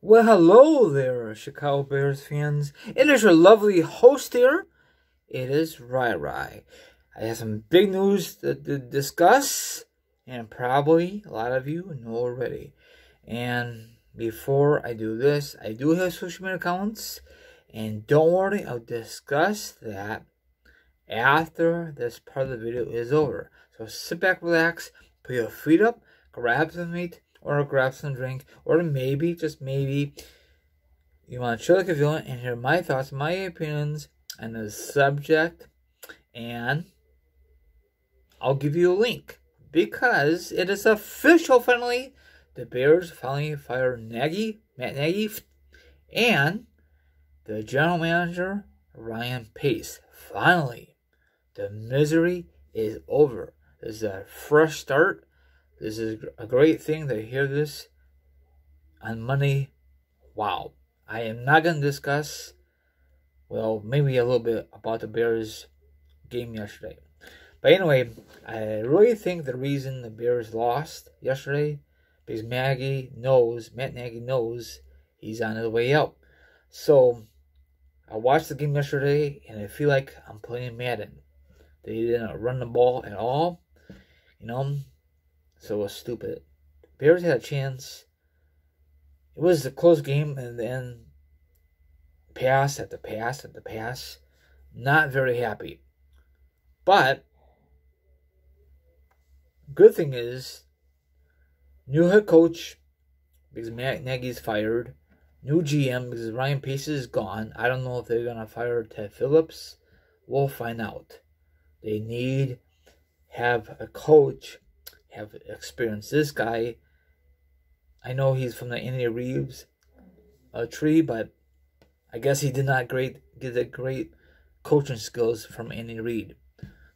Well, hello there, Chicago Bears fans. It is your lovely host here. It is Rai. I have some big news to discuss, and probably a lot of you know already. And before I do this, I do have social media accounts, and don't worry, I'll discuss that after this part of the video is over. So sit back, relax, put your feet up, grab some meat, or grab some drink, or maybe, just maybe, you want to chill like a villain and hear my thoughts, my opinions on the subject, and I'll give you a link, because it is official finally. The Bears finally fired Matt Nagy, and the general manager, Ryan Pace. Finally, the misery is over. This is a fresh start. This is a great thing to hear this on Monday. Wow. I am not going to discuss, well, maybe a little bit about the Bears game yesterday. But anyway, I really think the reason the Bears lost yesterday, because Matt Nagy knows he's on his way out. So, I watched the game yesterday, and I feel like I'm playing Madden. They didn't run the ball at all, so it was stupid. Bears had a chance. It was a close game, and then pass after pass after pass. Not very happy. But good thing is, new head coach, because Matt Nagy's fired. New GM, because Ryan Pace is gone. I don't know if they're going to fire Ted Phillips. We'll find out. They need have a coach, have experience. This guy, I know he's from the Andy Reeves tree, but I guess he did not get the great coaching skills from Andy Reid.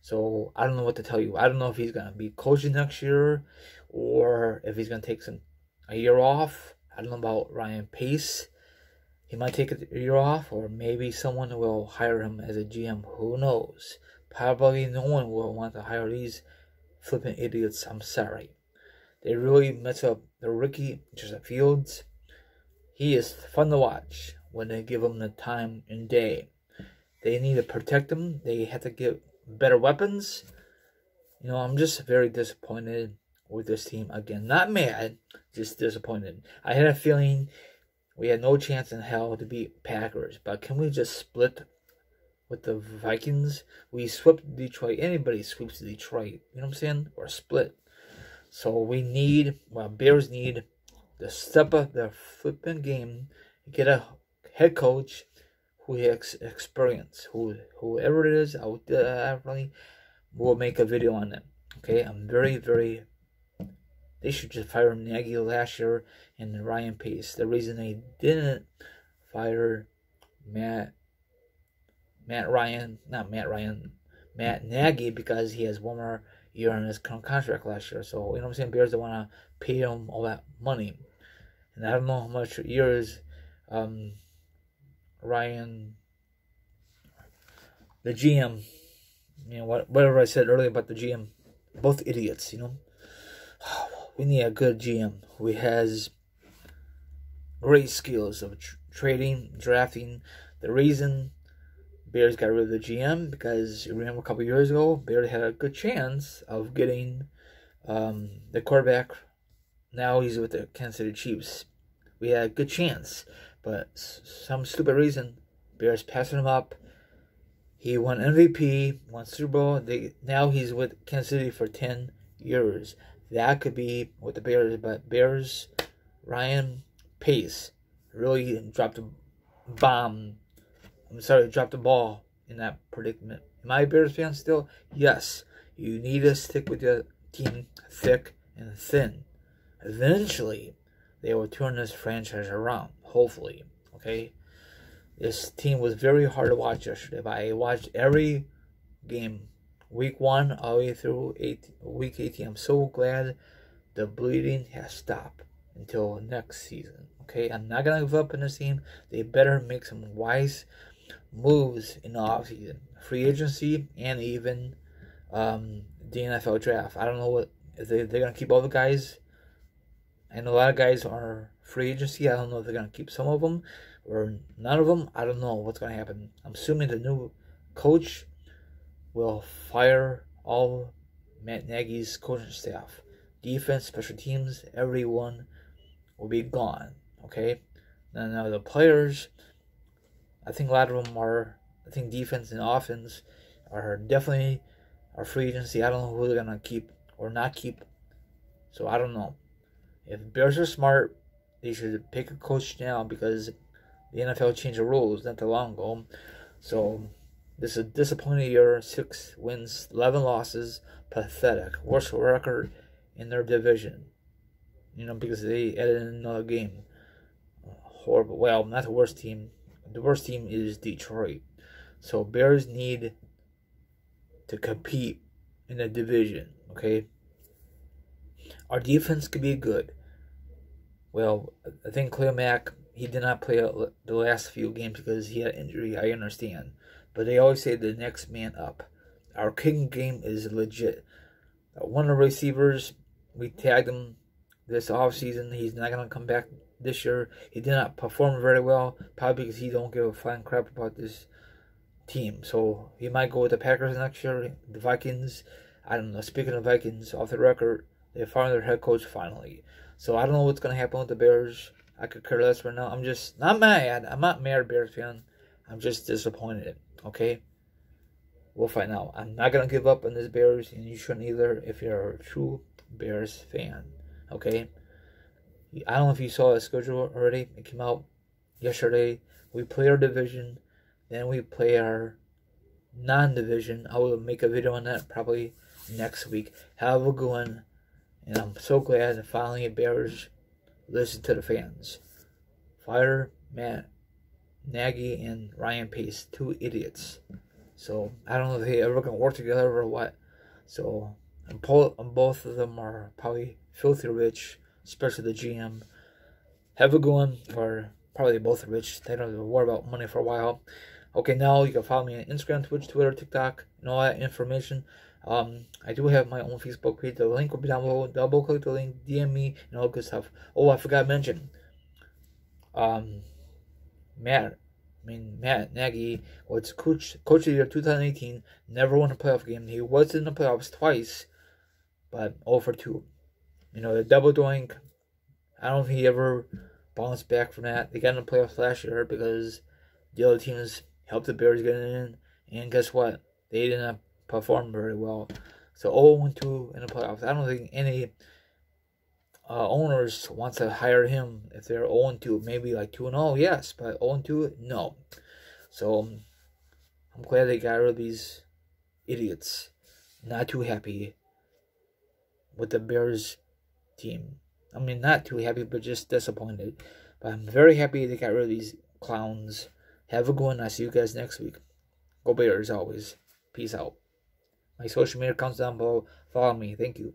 So I don't know what to tell you. I don't know if he's going to be coaching next year, or if he's going to take a year off. I don't know about Ryan Pace. He might take a year off, or maybe someone will hire him as a GM. Who knows? Probably no one will want to hire these flipping idiots. I'm sorry. They really mess up the rookie, Justin Fields. He is fun to watch when they give him the time and day. They need to protect him. They have to get better weapons. I'm just very disappointed with this team again. Not mad, just disappointed. I had a feeling we had no chance in hell to beat Packers, but can we just split with the Vikings? We swept Detroit. Anybody sweeps Detroit, you know what I'm saying? Or split. So Bears need to step up their flipping game, get a head coach who has experience, whoever it is. I really will make a video on it. Okay, I'm very, very. They should just fire Nagy last year and Ryan Pace. The reason they didn't fire Matt Nagy, because he has one more year on his contract last year. So, you know what I'm saying? Bears don't want to pay him all that money. And I don't know how much years Ryan, the GM, whatever I said earlier about the GM, both idiots, We need a good GM who has great skills of trading, drafting. The reason Bears got rid of the GM, because you remember a couple years ago, Bears had a good chance of getting the quarterback. Now he's with the Kansas City Chiefs. We had a good chance, but some stupid reason, Bears passing him up. He won MVP, won Super Bowl. Now he's with Kansas City for 10 years. That could be with the Bears, but Bears, Ryan Pace really dropped a bomb. Dropped the ball in that predicament. Am I a Bears fan still? Yes. You need to stick with your team thick and thin. Eventually, they will turn this franchise around. Hopefully. Okay? This team was very hard to watch yesterday, but I watched every game. Week 1 all the way through week 18. I'm so glad the bleeding has stopped until next season. Okay? I'm not going to give up on this team. They better make some wise moves in the offseason. Free agency, and even the NFL draft. I don't know if they're going to keep all the guys. And a lot of guys are free agency. I don't know if they're going to keep some of them or none of them. I don't know what's going to happen. I'm assuming the new coach will fire all Matt Nagy's coaching staff. Defense, special teams, everyone will be gone. Okay? Now the players, I think a lot of them are, I think defense and offense are definitely our free agency. I don't know who they're going to keep or not keep. So I don't know. If Bears are smart, they should pick a coach now because the NFL changed the rules not too long ago. So this is a disappointing year. 6 wins, 11 losses. Pathetic. Worst record in their division. Because they added in another game. Horrible. Well, not the worst team. The worst team is Detroit. So Bears need to compete in the division. Okay? Our defense could be good. Well, I think Khalil Mack, he did not play the last few games because he had injury. I understand. But they always say the next man up. Our kicking game is legit. One of the receivers, we tagged him this offseason. He's not going to come back this year. He did not perform very well, probably because he don't give a flying crap about this team. So he might go with the Packers next year. The Vikings, I don't know. Speaking of Vikings, off the record, they fired their head coach finally. So I don't know what's going to happen with the Bears. I could care less right now. I'm just not mad. I'm not mad, Bears fan. I'm just disappointed. Okay? We'll find out. I'm not going to give up on this Bears, and you shouldn't either if you're a true Bears fan. Okay? I don't know if you saw the schedule already. It came out yesterday. We play our division. Then we play our non-division. I will make a video on that probably next week. Have a good one. And I'm so glad that finally Bears listen to the fans. Fire Matt Nagy and Ryan Pace, 2 idiots. So I don't know if they ever gonna work together or what. So both of them are probably filthy rich, especially the GM. Have a good one, or probably both rich. They don't have to worry about money for a while. Okay, now you can follow me on Instagram, Twitch, Twitter, TikTok, and all that information. I do have my own Facebook page. The link will be down below. Double click the link, DM me, and all good stuff. Oh, I forgot to mention. Matt Nagy was coach of the year 2018. Never won a playoff game. He was in the playoffs twice, but 0 for 2. The double doink. I don't think he ever bounced back from that. They got in the playoffs last year because the other teams helped the Bears get in. And guess what? They didn't perform very well. So 0-2 in the playoffs. I don't think any owners want to hire him if they're 0-2. Maybe like 2-0, yes, but 0-2, no. So I'm glad they got rid of these idiots. Not too happy with the Bears team. I mean, not too happy, but just disappointed. But I'm very happy they got rid of these clowns. Have a good one. I'll see you guys next week. Go Bears always. Peace out. My social media accounts down below. Follow me. Thank you.